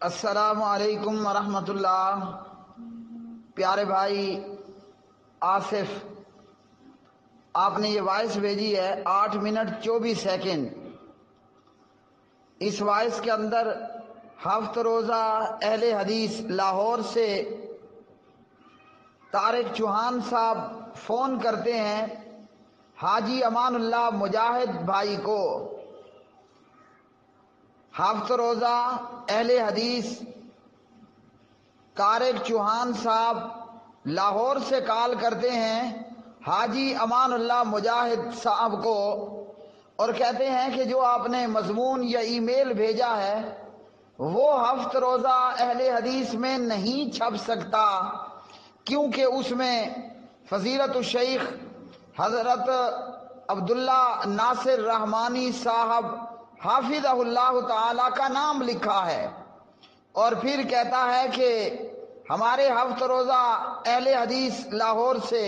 السلام علیکم ورحمۃ اللہ۔ پیارے بھائی آصف، آپ نے یہ وائس بھیجی ہے 8 منٹ 24 سیکنڈ۔ اس وائس کے اندر ہفت روزہ اہل حدیث لاہور سے طارق چوہان صاحب فون کرتے ہیں حاجی امان اللہ مجاہد بھائی کو۔ ہفت روزہ اہل حدیث طارق چوہان صاحب لاہور سے کال کرتے ہیں حاجی امان اللہ مجاہد صاحب کو اور کہتے ہیں کہ جو آپ نے مضمون یا ای میل بھیجا ہے وہ ہفت روزہ اہل حدیث میں نہیں چھپ سکتا، کیونکہ اس میں فضیلت الشیخ حضرت عبداللہ ناصر رحمانی صاحب حافظہ اللہ تعالی کا نام لکھا ہے، اور پھر کہتا ہے کہ ہمارے ہفت روزہ اہل حدیث لاہور سے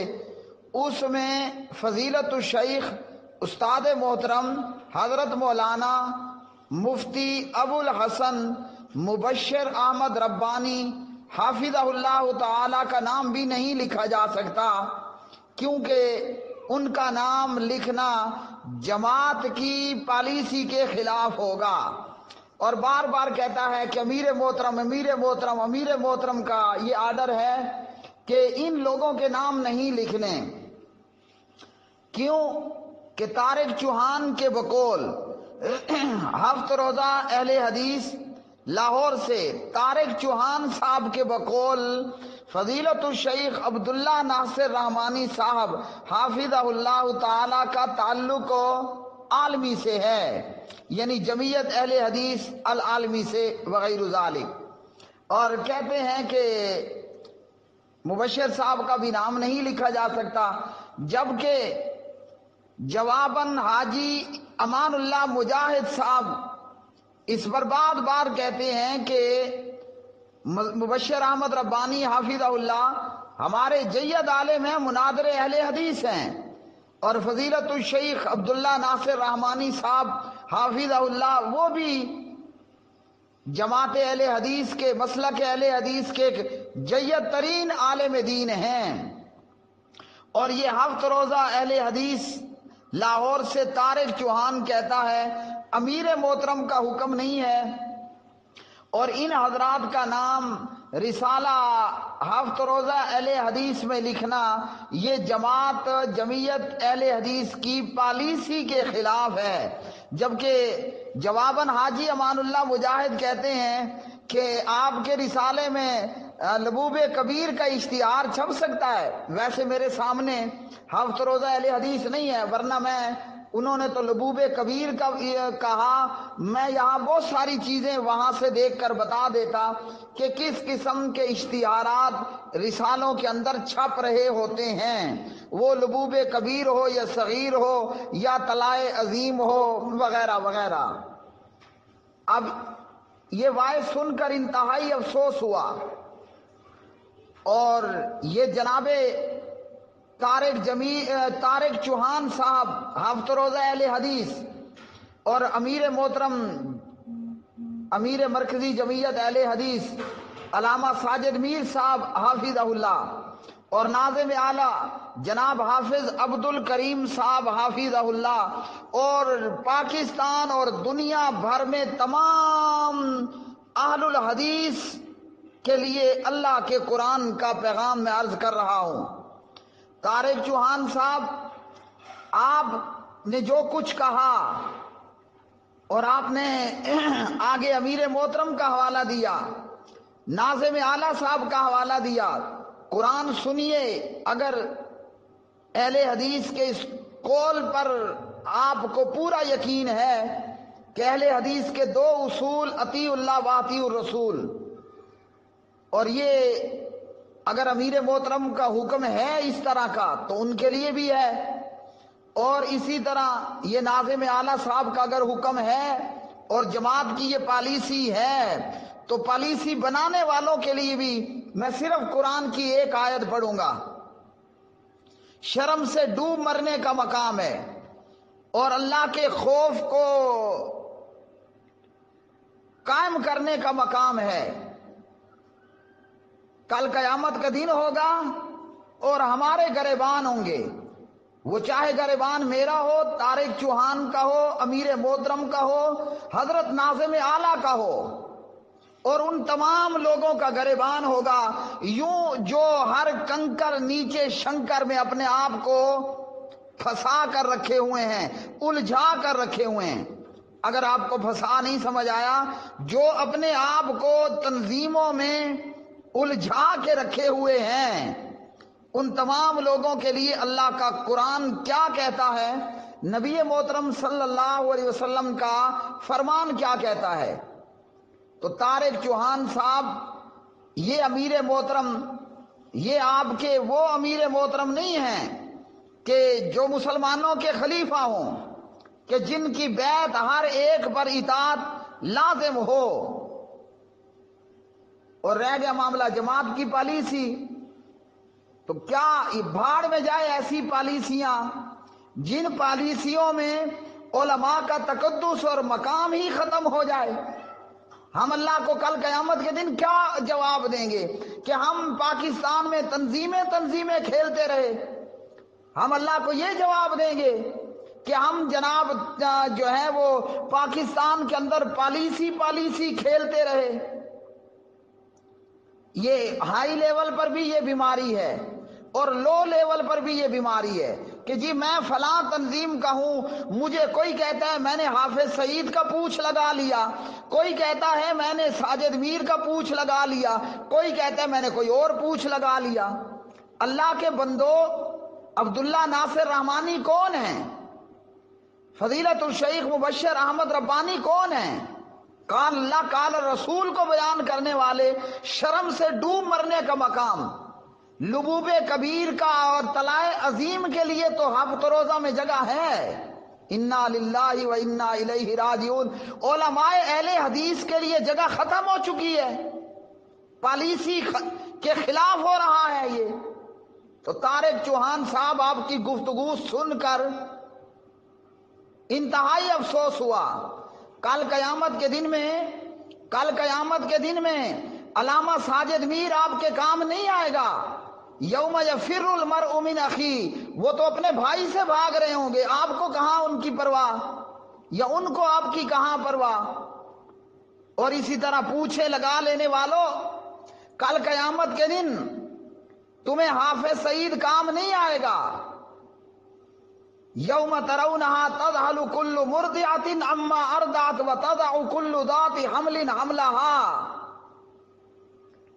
اس میں فضیلت الشیخ استاد محترم حضرت مولانا مفتی ابو الحسن مبشر احمد ربانی حافظہ اللہ تعالی کا نام بھی نہیں لکھا جا سکتا، کیونکہ ان کا نام لکھنا جماعت کی پالیسی کے خلاف ہوگا۔ اور بار بار کہتا ہے کہ امیر محترم امیر محترم امیر محترم کا یہ آرڈر ہے کہ ان لوگوں کے نام نہیں لکھنے۔ کیوں کہ طارق چوہان کے بقول ہفت روزہ اہل حدیث لاہور سے طارق چوہان صاحب کے بقول فضیلت الشیخ عبداللہ ناصر رحمانی صاحب حافظہ اللہ تعالی کا تعلق عالمی سے ہے، یعنی جمعیت اہل حدیث العالمی سے وغیر ذالک، اور کہتے ہیں کہ مبشر صاحب کا بھی نام نہیں لکھا جا سکتا، جبکہ جواباً حاجی امان اللہ مجاہد صاحب اس پر بار بار کہتے ہیں کہ مبشر احمد ربانی حافظہ اللہ ہمارے جید عالم ہیں، مناظر اہل حدیث ہیں، اور فضیلت الشیخ عبداللہ ناصر رحمانی صاحب حافظہ اللہ وہ بھی جماعت اہل حدیث کے مسلک اہل حدیث کے جید ترین عالم دین ہیں۔ اور یہ ہفت روزہ اہل حدیث لاہور سے طارق چوہان کہتا ہے امیر محترم کا حکم نہیں ہے، اور ان حضرات کا نام رسالہ ہفت روزہ اہل حدیث میں لکھنا یہ جمعیت اہل حدیث کی پالیسی کے خلاف ہے۔ جبکہ جواباً حاجی امان اللہ مجاہد کہتے ہیں کہ آپ کے رسالے میں لبوب کبیر کا اشتہار چھپ سکتا ہے۔ ویسے میرے سامنے ہفت روزہ اہل حدیث نہیں ہے، ورنہ انہوں نے تو لبوب کبیر کا کہا، میں یہاں بہت ساری چیزیں وہاں سے دیکھ کر بتا دیتا کہ کس قسم کے اشتہارات رسالوں کے اندر چھپ رہے ہوتے ہیں، وہ لبوب کبیر ہو یا صغیر ہو یا طلائع عظیم ہو وغیرہ وغیرہ۔ اب یہ وائس سن کر انتہائی افسوس ہوا، اور یہ جناب طارق چوہان صاحب ہفت روزہ اہل حدیث اور امیر محترم امیر مرکزی جمعیت اہل حدیث علامہ ساجد میر صاحب حافظہ اللہ اور ناظم اعلیٰ جناب حافظ عبد الکریم صاحب حافظہ اللہ اور پاکستان اور دنیا بھر میں تمام اہل الحدیث کے لیے اللہ کے قرآن کا پیغام میں عرض کر رہا ہوں، طارق چوہان صاحب آپ نے جو کچھ کہا اور آپ نے آگے امیر محترم کا حوالہ دیا، ناظم اعلیٰ صاحب کا حوالہ دیا، قرآن سنیے۔ اگر اہل حدیث کے اس قول پر آپ کو پورا یقین ہے کہ اہل حدیث کے دو اصول اطیع اللہ و اطیع الرسول، اور یہ اگر امیر محترم کا حکم ہے اس طرح کا تو ان کے لیے بھی ہے، اور اسی طرح یہ ناظم اعلیٰ صاحب کا اگر حکم ہے اور جماعت کی یہ پالیسی ہے تو پالیسی بنانے والوں کے لیے بھی میں صرف قرآن کی ایک آیت پڑھوں گا، شرم سے ڈوب مرنے کا مقام ہے، اور اللہ کے خوف کو قائم کرنے کا مقام ہے۔ کل قیامت کا دن ہوگا اور ہمارے گریبان ہوں گے، وہ چاہے گریبان میرا ہو، طارق چوہان کا ہو، امیر محترم کا ہو، حضرت ناظم اعلیٰ کا ہو، اور ان تمام لوگوں کا گریبان ہوگا یوں جو ہر کنکر نیچے شنکر میں اپنے آپ کو پھنسا کر رکھے ہوئے ہیں، الجھا کر رکھے ہوئے ہیں۔ اگر آپ کو پھنسا نہیں سمجھ آیا، جو اپنے آپ کو تنظیموں میں الجھا کے رکھے ہوئے ہیں، ان تمام لوگوں کے لیے اللہ کا قرآن کیا کہتا ہے، نبی محترم صلی اللہ علیہ وسلم کا فرمان کیا کہتا ہے؟ تو طارق چوہان صاحب یہ امیر محترم، یہ آپ کے وہ امیر محترم نہیں ہیں کہ جو مسلمانوں کے خلیفہ ہوں، کہ جن کی بیعت ہر ایک پر اطاعت لازم ہو۔ اور رہ گیا معاملہ جماعت کی پالیسی، تو کیا بھاڑ میں جائے ایسی پالیسیاں جن پالیسیوں میں علماء کا تقدس اور مقام ہی ختم ہو جائے۔ ہم اللہ کو کل قیامت کے دن کیا جواب دیں گے کہ ہم پاکستان میں تنظیمیں کھیلتے رہے؟ ہم اللہ کو یہ جواب دیں گے کہ ہم جناب جو ہے وہ پاکستان کے اندر پالیسی کھیلتے رہے؟ یہ ہائی لیول پر بھی یہ بیماری ہے اور لو لیول پر بھی یہ بیماری ہے کہ جی میں فلاں تنظیم کا ہوں، مجھے کوئی کہتا ہے میں نے حافظ سعید کا پوچھ لگا لیا، کوئی کہتا ہے میں نے ساجد میر کا پوچھ لگا لیا، کوئی کہتا ہے میں نے کوئی اور پوچھ لگا لیا۔ اللہ کے بندو، عبداللہ ناصر رحمانی کون ہیں؟ فضیلت الشیخ مبشر احمد ربانی کون ہیں؟ قال اللہ قال رسول کو بیان کرنے والے، شرم سے ڈوب مرنے کا مقام، لبوب کبیر کا اور طلائع عظیم کے لیے تو ہفت روزہ میں جگہ ہے۔ انا للہ و انا الیہ راجعون۔ علماء اہل حدیث کے لیے جگہ ختم ہو چکی ہے، پالیسی کے خلاف ہو رہا ہے یہ۔ تو طارق چوہان صاحب آپ کی گفتگو سن کر انتہائی افسوس ہوا۔ کل قیامت کے دن میں علامہ ساجد میر آپ کے کام نہیں آئے گا۔ یوم یفر المرء من اخیہ، وہ تو اپنے بھائی سے بھاگ رہے ہوں گے، آپ کو کہاں ان کی پرواہ، یا ان کو آپ کی کہاں پرواہ؟ اور اسی طرح پوچھے لگا لینے والوں، کل قیامت کے دن تمہیں حافظ سعید کام نہیں آئے گا۔ یوم ترونہا تذہل کل مرضعۃ عما ارضعت وتضع کل ذات حمل حملہا۔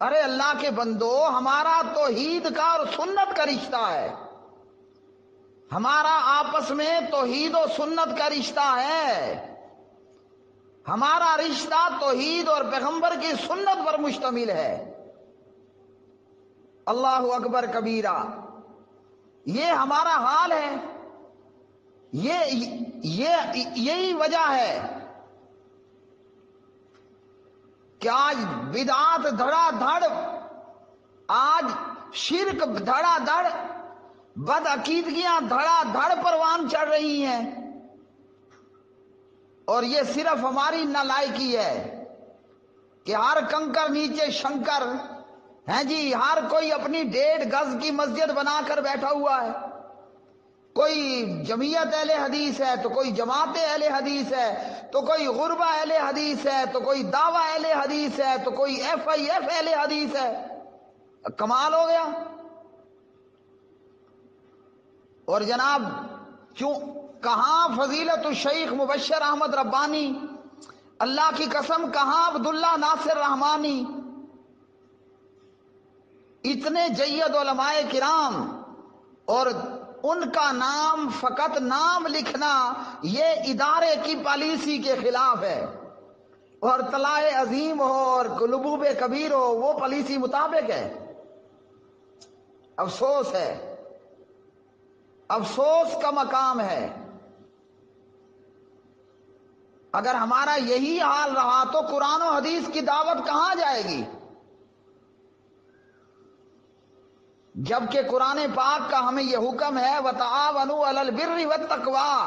ارے اللہ کے بندو، ہمارا توحید کا اور سنت کا رشتہ ہے، ہمارا آپس میں توحید و سنت کا رشتہ ہے، ہمارا رشتہ توحید اور پیغمبر کی سنت پر مشتمل ہے۔ اللہ اکبر کبیرہ، یہ ہمارا حال ہے، یہی وجہ ہے کہ آج بدعات دھڑا دھڑ، آج شرک دھڑا دھڑ، بد عقیدگیاں دھڑا دھڑ پروان چڑھ رہی ہیں۔ اور یہ صرف ہماری نالائکی ہے کہ ہر کنکر نیچے شنکر ہیں جی، ہر کوئی اپنی 1.5 گز کی مسجد بنا کر بیٹھا ہوا ہے، کوئی جمعیت اہل حدیث ہے تو کوئی جماعت اہل حدیث ہے تو کوئی غربہ اہل حدیث ہے تو کوئی دعویٰ اہل حدیث ہے تو کوئی FIF اہل حدیث ہے۔ کمال ہو گیا۔ اور جناب کہاں فضیلت الشیخ مبشر احمد ربانی، اللہ کی قسم کہاں عبداللہ ناصر رحمانی، اتنے جید علماء کرام، اور ان کا نام، فقط نام لکھنا یہ ادارے کی پالیسی کے خلاف ہے، اور طلائع عظیم ہو اور لبوب کبیر ہو وہ پالیسی مطابق ہے۔ افسوس ہے، افسوس کا مقام ہے۔ اگر ہمارا یہی حال رہا تو قرآن و حدیث کی دعوت کہاں جائے گی؟ جبکہ قرآن پاک کا ہمیں یہ حکم ہے وَتَعَاوَنُوا عَلَى الْبِرِّ وَالتَّقْوَىٰ،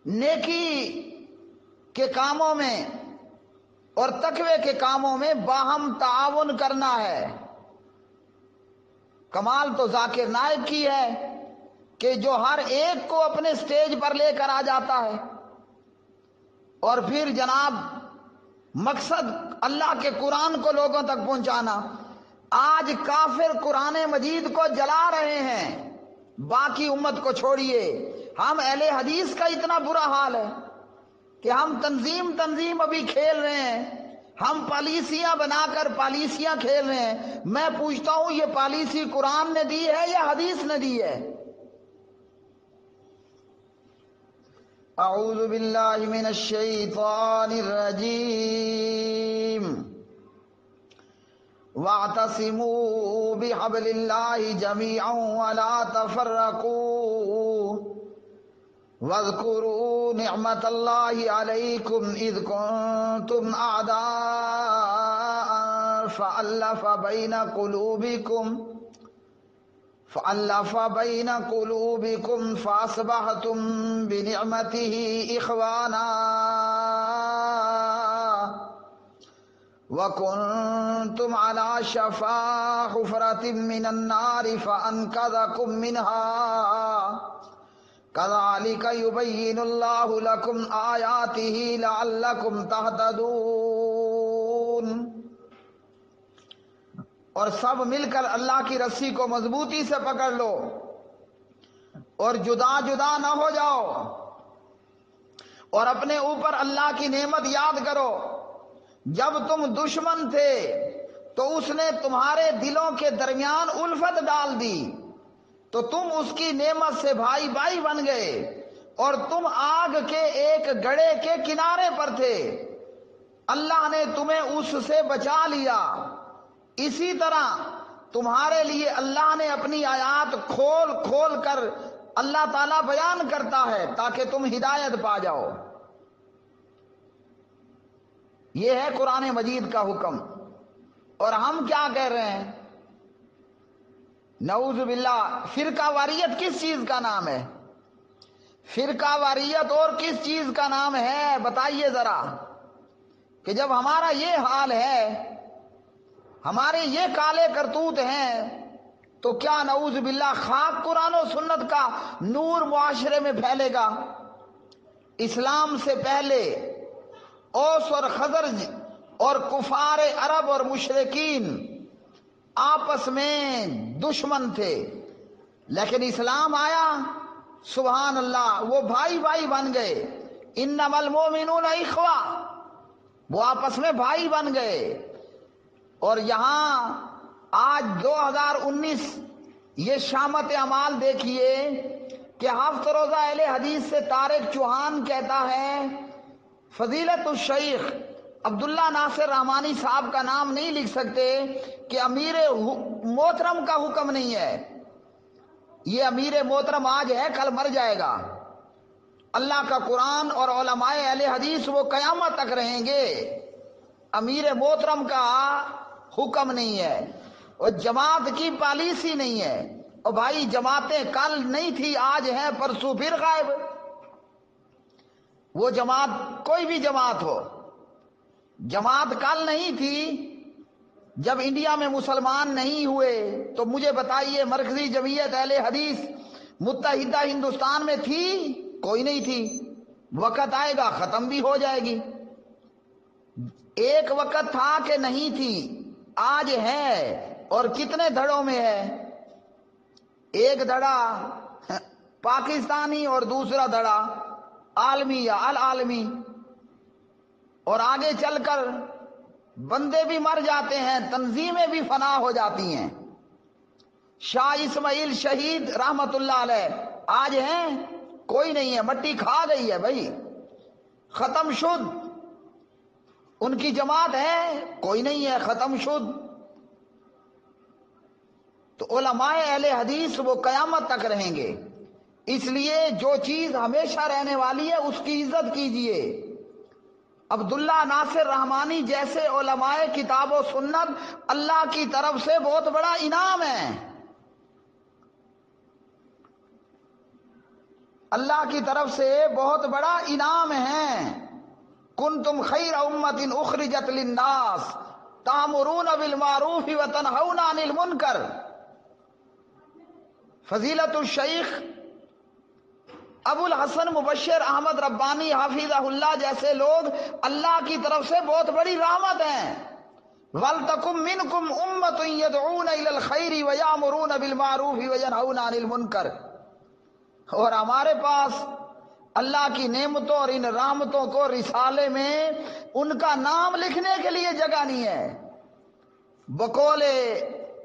نیکی کے کاموں میں اور تقوی کے کاموں میں باہم تعاون کرنا ہے۔ کمال تو ذاکر نائک کی ہے کہ جو ہر ایک کو اپنے سٹیج پر لے کر آ جاتا ہے، اور پھر جناب مقصد اللہ کے قرآن کو لوگوں تک پہنچانا۔ آج کافر قرآن مجید کو جلا رہے ہیں، باقی امت کو چھوڑیے۔ ہم اہل حدیث کا اتنا برا حال ہے کہ ہم تنظیم ابھی کھیل رہے ہیں، ہم پالیسیاں بنا کر پالیسیاں کھیل رہے ہیں۔ میں پوچھتا ہوں یہ پالیسی قرآن نے دی ہے یا حدیث نے دی ہے؟ اعوذ باللہ من الشیطان الرجیم وَاعْتَصِمُوا بِحَبْلِ اللَّهِ جَمِيعًا وَلَا تَفَرَّقُوا وَاذْكُرُوا نِعْمَةَ اللَّهِ عَلَيْكُمْ إِذْ كُنْتُمْ أَعْدَاءً فَأَلَّفَ بَيْنَ قُلُوبِكُمْ فَأَصْبَحْتُمْ بِنِعْمَتِهِ إِخْوَانًا وَكُنْتُمْ عَلَى شَفَا حُفْرَةٍ مِّنَ النَّارِ فَأَنْقَذَكُم مِّنْهَا كَذَلِكَ يُبَيِّنُ اللَّهُ لَكُمْ آيَاتِهِ لَعَلَّكُمْ تَهْتَدُونَ۔ اور سب مل کر اللہ کی رسی کو مضبوطی سے پکڑ لو اور جدا جدا نہ ہو جاؤ، اور اپنے اوپر اللہ کی نعمت یاد کرو۔ جب تم دشمن تھے تو اس نے تمہارے دلوں کے درمیان الفت ڈال دی، تو تم اس کی نعمت سے بھائی بھائی بن گئے، اور تم آگ کے ایک گڑھے کے کنارے پر تھے، اللہ نے تمہیں اس سے بچا لیا۔ اسی طرح تمہارے لیے اللہ نے اپنی آیات کھول کھول کر اللہ تعالیٰ بیان کرتا ہے تاکہ تم ہدایت پا جاؤ۔ یہ ہے قرآن مجید کا حکم۔ اور ہم کیا کہہ رہے ہیں؟ نعوذ باللہ، فرقہ واریت کس چیز کا نام ہے؟ فرقہ واریت اور کس چیز کا نام ہے بتائیے ذرا، کہ جب ہمارا یہ حال ہے، ہمارے یہ کالے کرتوت ہیں، تو کیا نعوذ باللہ خاک قرآن و سنت کا نور معاشرے میں پھیلے گا؟ اسلام سے پہلے اوس اور خزرج اور کفار عرب اور مشرکین آپس میں دشمن تھے، لیکن اسلام آیا، سبحان اللہ، وہ بھائی بھائی بن گئے۔ انما المؤمنون اخوہ، وہ آپس میں بھائی بن گئے۔ اور یہاں آج 2019 یہ شامت اعمال دیکھیے کہ ہفت روزہ اہل حدیث سے طارق چوہان کہتا ہے فضیلت الشیخ عبداللہ ناصر رحمانی صاحب کا نام نہیں لکھ سکتے کہ امیر محترم کا حکم نہیں ہے۔ یہ امیر محترم آج ہے، کل مر جائے گا۔ اللہ کا قرآن اور علماء اہل حدیث وہ قیامت تک رہیں گے۔ امیر محترم کا حکم نہیں ہے، اور جماعت کی پالیسی نہیں ہے۔ اور بھائی جماعتیں کل نہیں تھی، آج ہیں، پرسوں پھر غائب۔ وہ جماعت کوئی بھی جماعت ہو، جماعت کل نہیں تھی۔ جب انڈیا میں مسلمان نہیں ہوئے تو مجھے بتائیے مرکزی جمعیت اہل حدیث متحدہ ہندوستان میں تھی؟ کوئی نہیں تھی۔ وقت آئے گا ختم بھی ہو جائے گی۔ ایک وقت تھا کہ نہیں تھی، آج ہے، اور کتنے دھڑوں میں ہے؟ ایک دھڑا پاکستانی اور دوسرا دھڑا عالمی یا العالمی، اور آگے چل کر بندے بھی مر جاتے ہیں، تنظیمیں بھی فنا ہو جاتی ہیں۔ شاہ اسماعیل شہید رحمت اللہ علیہ آج ہیں؟ کوئی نہیں ہے، مٹی کھا گئی ہے بھائی، ختم شد۔ ان کی جماعت ہے؟ کوئی نہیں ہے، ختم شد۔ تو علماء اہل حدیث وہ قیامت تک رہیں گے۔ اس لیے جو چیز ہمیشہ رہنے والی ہے اس کی عزت کیجئے۔ عبداللہ ناصر رحمانی جیسے علماء کتاب و سنت اللہ کی طرف سے بہت بڑا انعام ہے۔ اللہ کی طرف سے بہت بڑا انعام ہے۔ کنتم خیر امت اخرجت للناس تأمرون بالمعروف وتنہون عن المنکر. فضیلت الشیخ ابو الحسن مبشر احمد ربانی حافظہ اللہ جیسے لوگ اللہ کی طرف سے بہت بڑی رحمت ہیں. وَلْتَكُمْ مِنْكُمْ أُمَّةٌ يَدْعُونَ إِلَى الْخَيْرِ وَيَأْمُرُونَ بِالْمَعْرُوفِ وَيَنْهَوْنَ عَنِ الْمُنْكَرِ. اور ہمارے پاس اللہ کی نعمتوں اور ان رحمتوں کو رسالے میں ان کا نام لکھنے کے لیے جگہ نہیں ہے. بقول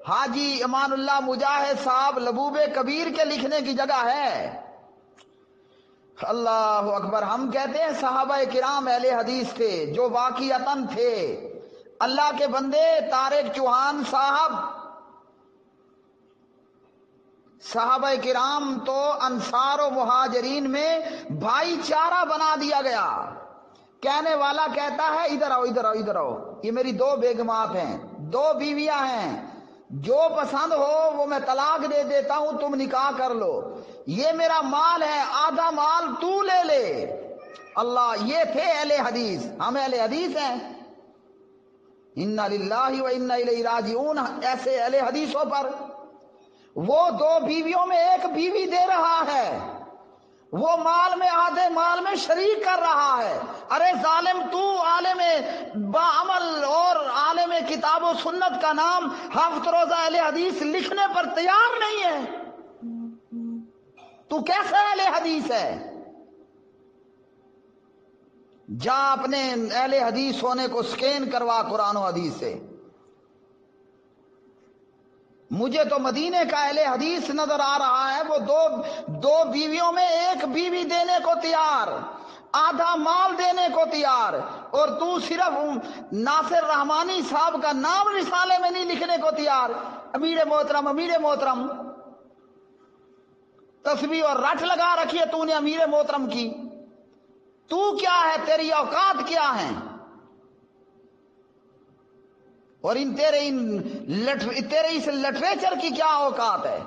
حاجی امان اللہ مجاہد صاحب لبوب کبیر کے لکھنے کی جگہ ہے. اللہ اکبر. ہم کہتے ہیں صحابہ کرام اہل حدیث تھے جو واقعتاً تھے. اللہ کے بندے طارق چوہان صاحب، صحابہ کرام تو انصار و مہاجرین میں بھائی چارہ بنا دیا گیا. کہنے والا کہتا ہے ادھر آؤ ادھر آؤ ادھر آؤ، یہ میری 2 بیگمات ہیں، 2 بیویاں ہیں، جو پسند ہو وہ میں طلاق دے دیتا ہوں، تم نکاح کر لو. یہ میرا مال ہے، آدھا مال تو لے لے. اللہ، یہ تھے اہل حدیث. ہم اہل حدیث ہیں. انا للہ و انا الیہ راجعون. ایسے اہل حدیثوں پر وہ 2 بیویوں میں 1 بیوی دے رہا ہے، وہ مال میں آدھے مال میں شریک کر رہا ہے. ارے ظالم، تو عالم بعمل اور عالم کتاب و سنت کا نام ہفت روزہ اہل حدیث لکھنے پر تیار نہیں ہے. تو کیسا اہل حدیث ہے؟ جا اپنے اہل حدیث ہونے کو سکین کروا قرآن و حدیث سے. مجھے تو مدینے کا اہل حدیث نظر آ رہا ہے، وہ 2 بیویوں میں 1 بیوی دینے کو تیار، آدھا مال دینے کو تیار، اور تو صرف ناصر رحمانی صاحب کا نام رسالے میں نہیں لکھنے کو تیار. امیر محترم، امیر محترم، تسبیح اور رٹ لگا رکھی ہے تو نے امیر محترم کی. تو کیا ہے؟ تیری اوقات کیا ہیں؟ اور تیرے اس لٹریچر کی کیا اوقات ہے؟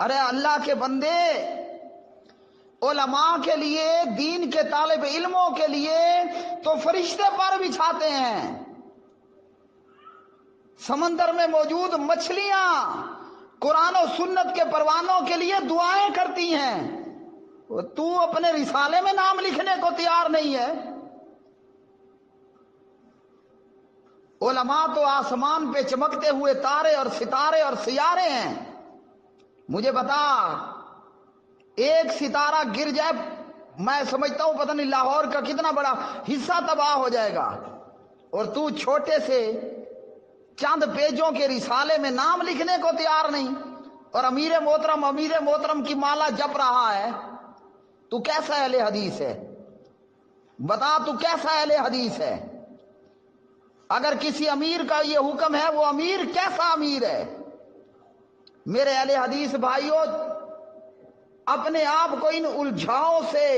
ارے اللہ کے بندے، علماء کے لیے، دین کے طالب علموں کے لیے تو فرشتے پر بچھاتے ہیں. سمندر میں موجود مچھلیاں قرآن و سنت کے پروانوں کے لیے دعائیں کرتی ہیں. تو اپنے رسالے میں نام لکھنے کو تیار نہیں ہے. علماء تو آسمان پہ چمکتے ہوئے تارے اور ستارے اور سیارے ہیں. مجھے بتا، ایک ستارہ گر جائے، میں سمجھتا ہوں پتہ نہیں لاہور کا کتنا بڑا حصہ تباہ ہو جائے گا. اور تو چھوٹے سے چند پیجوں کے رسالے میں نام لکھنے کو تیار نہیں، اور امیر محترم کی مالا جپ رہا ہے. تو کیسا اہل حدیث ہے؟ بتا، تو کیسا اہل حدیث ہے؟ اگر کسی امیر کا یہ حکم ہے، وہ امیر کیسا امیر ہے؟ میرے اہل حدیث بھائیوں، اپنے آپ کو ان الجھاؤں سے،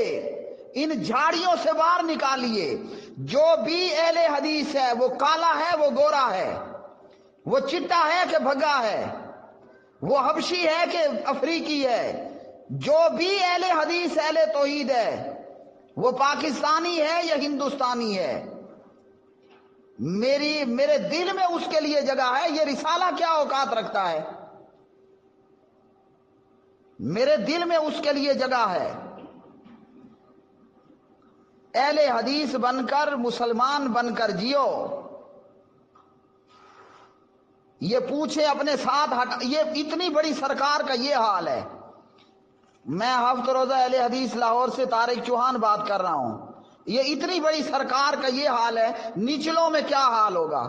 ان جھاڑیوں سے باہر نکالیے. جو بھی اہل حدیث ہے وہ کالا ہے، وہ گورا ہے، وہ چٹا ہے کہ بھگا ہے، وہ حبشی ہے کہ افریقی ہے. جو بھی اہل حدیث اہل توحید ہے، وہ پاکستانی ہے یا ہندوستانی ہے. میرے دل میں اس کے لیے جگہ ہے. یہ رسالہ کیا اوقات رکھتا ہے؟ میرے دل میں اس کے لیے جگہ ہے. اہل حدیث بن کر، مسلمان بن کر جیو. یہ پوچھے اپنے ساتھ یہ اتنی بڑی سرکار کا یہ حال ہے. میں ہفت روزہ اہل حدیث لاہور سے طارق چوہان بات کر رہا ہوں. یہ اتنی بڑی سرکار کا یہ حال ہے، نچلوں میں کیا حال ہوگا؟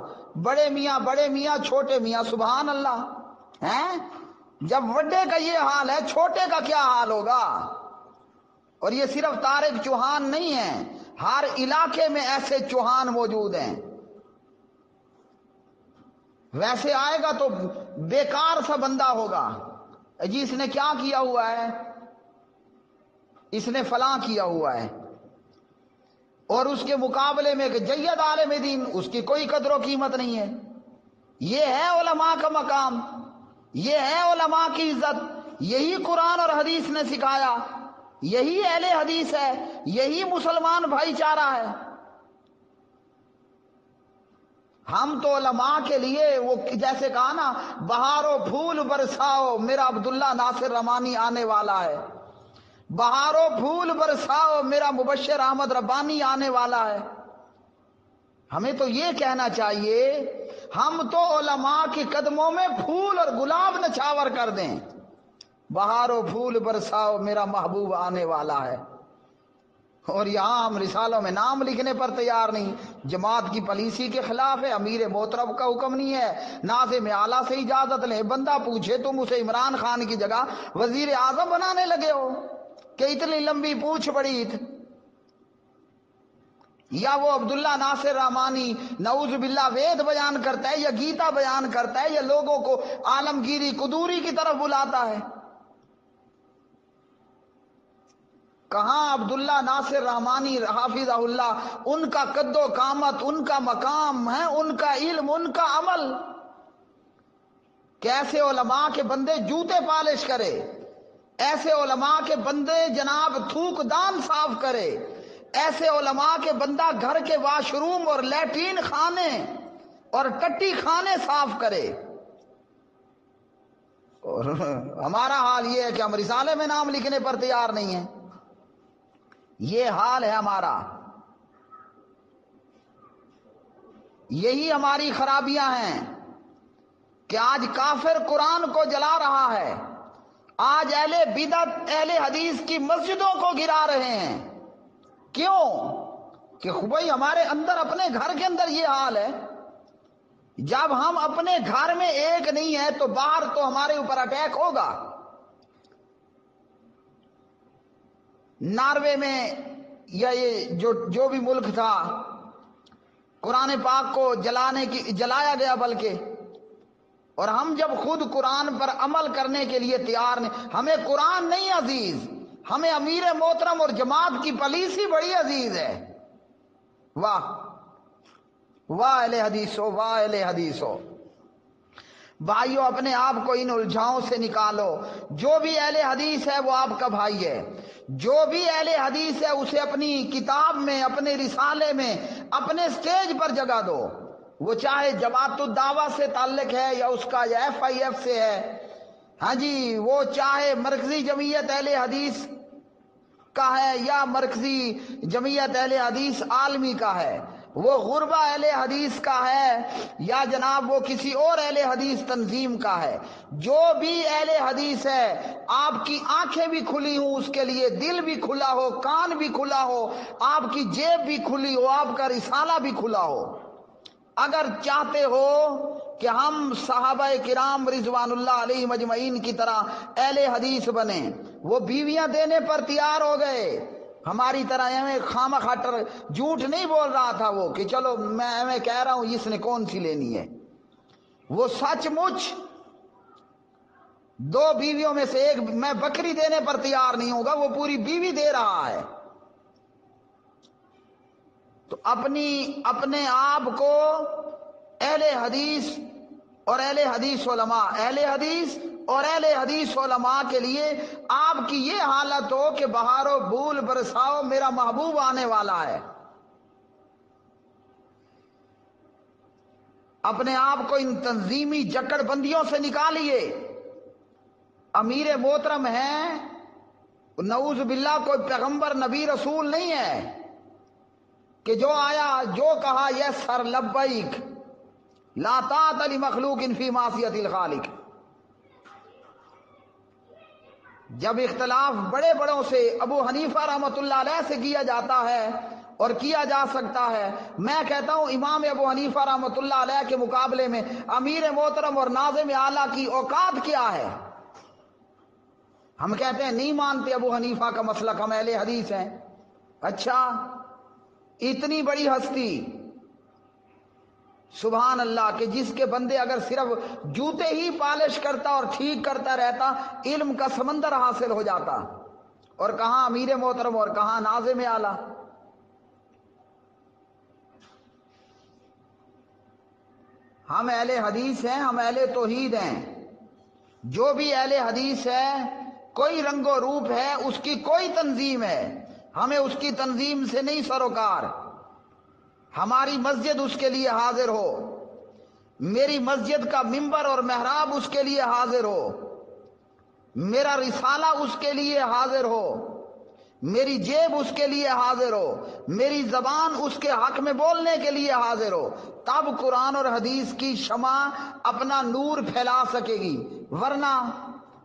بڑے میاں چھوٹے میاں، سبحان اللہ ہیں. جب بڑے کا یہ حال ہے، چھوٹے کا کیا حال ہوگا؟ اور یہ صرف طارق چوہان نہیں ہے، ہر علاقے میں ایسے چوہان موجود ہیں. ویسے آئے گا تو بیکار سا بندہ ہوگا، جی اس نے کیا کیا ہوا ہے، اس نے فلاں کیا ہوا ہے. اور اس کے مقابلے میں ایک جید عالم دین، اس کی کوئی قدر و قیمت نہیں ہے. یہ ہے علماء کا مقام، یہ ہے علماء کی عزت. یہی قرآن اور حدیث نے سکھایا. یہی اہل حدیث ہے، یہی مسلمان بھائی چارہ ہے۔ ہم تو علماء کے لیے وہ جیسے کہا نا، بہارو پھول برساؤ میرا عبداللہ ناصر رحمانی آنے والا ہے، بہارو پھول برساؤ میرا مبشر احمد ربانی آنے والا ہے۔ ہمیں تو یہ کہنا چاہیے، ہم تو علماء کے قدموں میں پھول اور گلاب نچھاور کر دیں، بہارو پھول برساؤ میرا محبوب آنے والا ہے۔ اور یہاں ہم رسالوں میں نام لکھنے پر تیار نہیں، جماعت کی پالیسی کے خلاف ہے، امیر محترم کا حکم نہیں ہے، ناظم اعلیٰ سے اجازت لیں۔ بندہ پوچھے تم اسے عمران خان کی جگہ وزیر اعظم بنانے لگے ہو کہ اتنی لمبی پوچھ بڑی تھی، یا وہ عبداللہ ناصر رحمانی نعوذ باللہ وید بیان کرتا ہے یا گیتا بیان کرتا ہے یا لوگوں کو عالمگیری قدوری کی طرف بلاتا ہے؟ کہاں عبداللہ ناصر رحمانی حافظہ اللہ، ان کا قد و قامت، ان کا مقام ہے، ان کا علم، ان کا عمل؟ کیسے علماء کے بندے جوتے پالش کرے، ایسے علماء کے بندے جناب تھوک دان صاف کرے، ایسے علماء کے بندہ گھر کے واش روم اور لیٹرین خانے اور ٹٹی خانے صاف کرے۔ اور ہمارا حال یہ ہے کہ ہم رسالے میں نام لکھنے پر تیار نہیں ہیں، یہ حال ہے ہمارا، یہی ہماری خرابیاں ہیں کہ آج کافر قرآن کو جلا رہا ہے، آج اہل بدعت اہل حدیث کی مسجدوں کو گرا رہے ہیں۔ کیوں؟ کہ بھائی ہمارے اندر اپنے گھر کے اندر یہ حال ہے، جب ہم اپنے گھر میں ایک نہیں ہے تو باہر تو ہمارے اوپر اٹیک ہوگا۔ ناروے میں یا یہ جو بھی ملک تھا، قرآن پاک کو جلایا گیا، بلکہ اور ہم جب خود قرآن پر عمل کرنے کے لیے تیار نہیں، ہمیں قرآن نہیں عزیز، ہمیں امیر محترم اور جماعت کی پالیسی بڑی عزیز ہے۔ واہ واہ اہل حدیثو، واہ اہل حدیثو۔ بھائیو اپنے آپ کو ان الجھاؤں سے نکالو، جو بھی اہل حدیث ہے وہ آپ کا بھائی ہے، جو بھی اہل حدیث ہے اسے اپنی کتاب میں، اپنے رسالے میں، اپنے سٹیج پر جگہ دو، وہ چاہے جماعت الدعوہ سے تعلق ہے یا اس کا یا FIF سے ہے، ہاں جی، وہ چاہے مرکزی جمعیت اہل حدیث کا ہے یا مرکزی جمعیت اہل حدیث عالمی کا ہے، وہ غربہ اہل حدیث کا ہے یا جناب وہ کسی اور اہل حدیث تنظیم کا ہے، جو بھی اہل حدیث ہے آپ کی آنکھیں بھی کھلی ہوں اس کے لیے، دل بھی کھلا ہو، کان بھی کھلا ہو، آپ کی جیب بھی کھلی ہو، آپ کا رسالہ بھی کھلا ہو۔ اگر چاہتے ہو کہ ہم صحابہ کرام رضوان اللہ علیہ مجمعین کی طرح اہل حدیث بنیں، وہ بیویاں دینے پر تیار ہو گئے، ہماری طرح ہمیں خامہ خاطر جھوٹ نہیں بول رہا تھا وہ کہ چلو میں کہہ رہا ہوں اس نے کون سی لینی ہے، وہ سچ مچ 2 بیویوں میں سے ایک میں بکری دینے پر تیار نہیں ہوگا، وہ پوری بیوی دے رہا ہے۔ تو اپنے آپ کو اہل حدیث اور اہل حدیث علماء، اہل حدیث اور اہل حدیث علماء کے لیے آپ کی یہ حالت ہو کہ بہارو پھول برساؤ میرا محبوب آنے والا ہے۔ اپنے آپ کو ان تنظیمی جکڑ بندیوں سے نکالیے۔ امیر محترم ہیں، نعوذ باللہ کوئی پیغمبر نبی رسول نہیں ہے کہ جو آیا جو کہا یس سر لبیک، لا طاعت لمخلوق فی معصیت الخالق۔ جب اختلاف بڑے بڑوں سے ابو حنیفہ رحمۃ اللہ علیہ سے کیا جاتا ہے اور کیا جا سکتا ہے، میں کہتا ہوں امام ابو حنیفہ رحمۃ اللہ علیہ کے مقابلے میں امیر محترم اور ناظم اعلیٰ کی اوقات کیا ہے؟ ہم کہتے ہیں نہیں مانتے ابو حنیفہ کا مسلک، ہم اہل حدیث ہیں۔ اچھا، اتنی بڑی ہستی، سبحان اللہ، کہ جس کے بندے اگر صرف جوتے ہی پالش کرتا اور ٹھیک کرتا رہتا علم کا سمندر حاصل ہو جاتا، اور کہاں امیر محترم اور کہاں ناظم اعلیٰ۔ ہم اہل حدیث ہیں، ہم اہل توحید ہیں، جو بھی اہل حدیث ہے کوئی رنگ و روپ ہے، اس کی کوئی تنظیم ہے، ہمیں اس کی تنظیم سے نہیں سروکار۔ ہماری مسجد اس کے لیے حاضر ہو، میری مسجد کا ممبر اور محراب اس کے لیے حاضر ہو، میرا رسالہ اس کے لیے حاضر ہو، میری جیب اس کے لیے حاضر ہو، میری زبان اس کے حق میں بولنے کے لیے حاضر ہو، تب قرآن اور حدیث کی شمع اپنا نور پھیلا سکے گی۔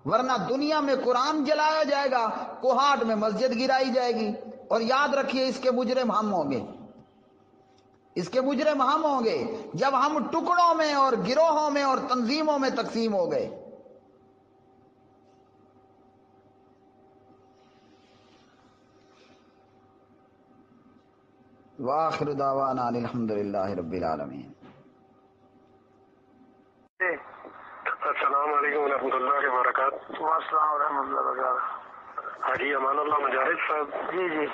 ورنہ دنیا میں قرآن جلایا جائے گا، کوہاٹ میں مسجد گرائی جائے گی، اور یاد رکھیے اس کے مجرم ہم ہوں گے، اس کے مجرم ہم ہوں گے جب ہم ٹکڑوں میں اور گروہوں میں اور تنظیموں میں تقسیم ہو گئے۔ وآخر دعوانا الحمدللہ رب العالمین۔ السلام علیکم ورحمۃ اللہ وبرکاتہ۔ السلام ورحمۃ اللہ وبرکاتہ۔ حاجی امان اللہ مجاہد صاحب۔ جی جی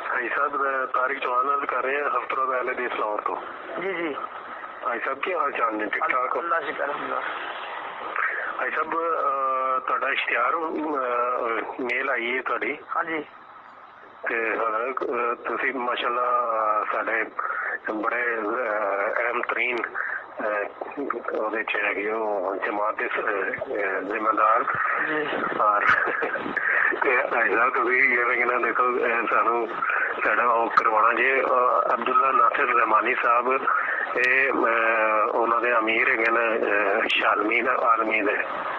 حاجی صاحب طارق چوہان عرض کر رہے ہیں ہفتہ اہل حدیث لاہور تو۔ جی جی حاجی صاحب کی حال چال نے ٹھیک ٹھاک ہو؟ اللہ شکر الحمدللہ۔ حاجی صاحب ਤੁਹਾਡਾ اشتہار میل آئی ہے ਤੁਹਾਡੀ ہاں جی ਤੇ ਤੁਸੀਂ ਮਾਸ਼ਾਅੱਲਾ ਸਾਡੇ ਬੜੇ ਅਹਿਮ ਤਰੀਨ ਉਹਦੇ ਚ ਹੈਗੇ ਹੋ ਜਮਾਤ ਦੇ ਜ਼ਿੰਮੇਦਾਰ ਔਰ ਤੇ ਐਸਾ ਤੁਸੀਂ ਜਿਵੇਂ ਨਾ ਦੇਖੋ ਸਾਨੂੰ ਸਾਡਾ ਉਹ ਕਰਵਾਉਣਾ ਜੇ ਅਬਦੁੱਲਾ ਨਾਸਿਰ ਰਹਿਮਾਨੀ ਸਾਹਿਬ ਇਹ ਉਹਨਾਂ ਦੇ ਅਮੀਰ ਹੈਗੇ ਨੇ ਸ਼ਾਲਮੀ ਆਲਮੀ ਦੇ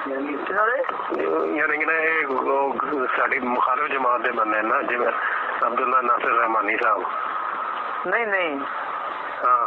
ਯਾਨੀ ਕਿ ਨਾ ਇਹ ਸਾਡੀ ਮੁਖਾਲਿਫ ਜਮਾਤ ਦੇ ਬੰਦੇ ਨਾ ਜਿਵੇਂ عبداللہ ناصر رحمانی صاحب۔ نہیں ہاں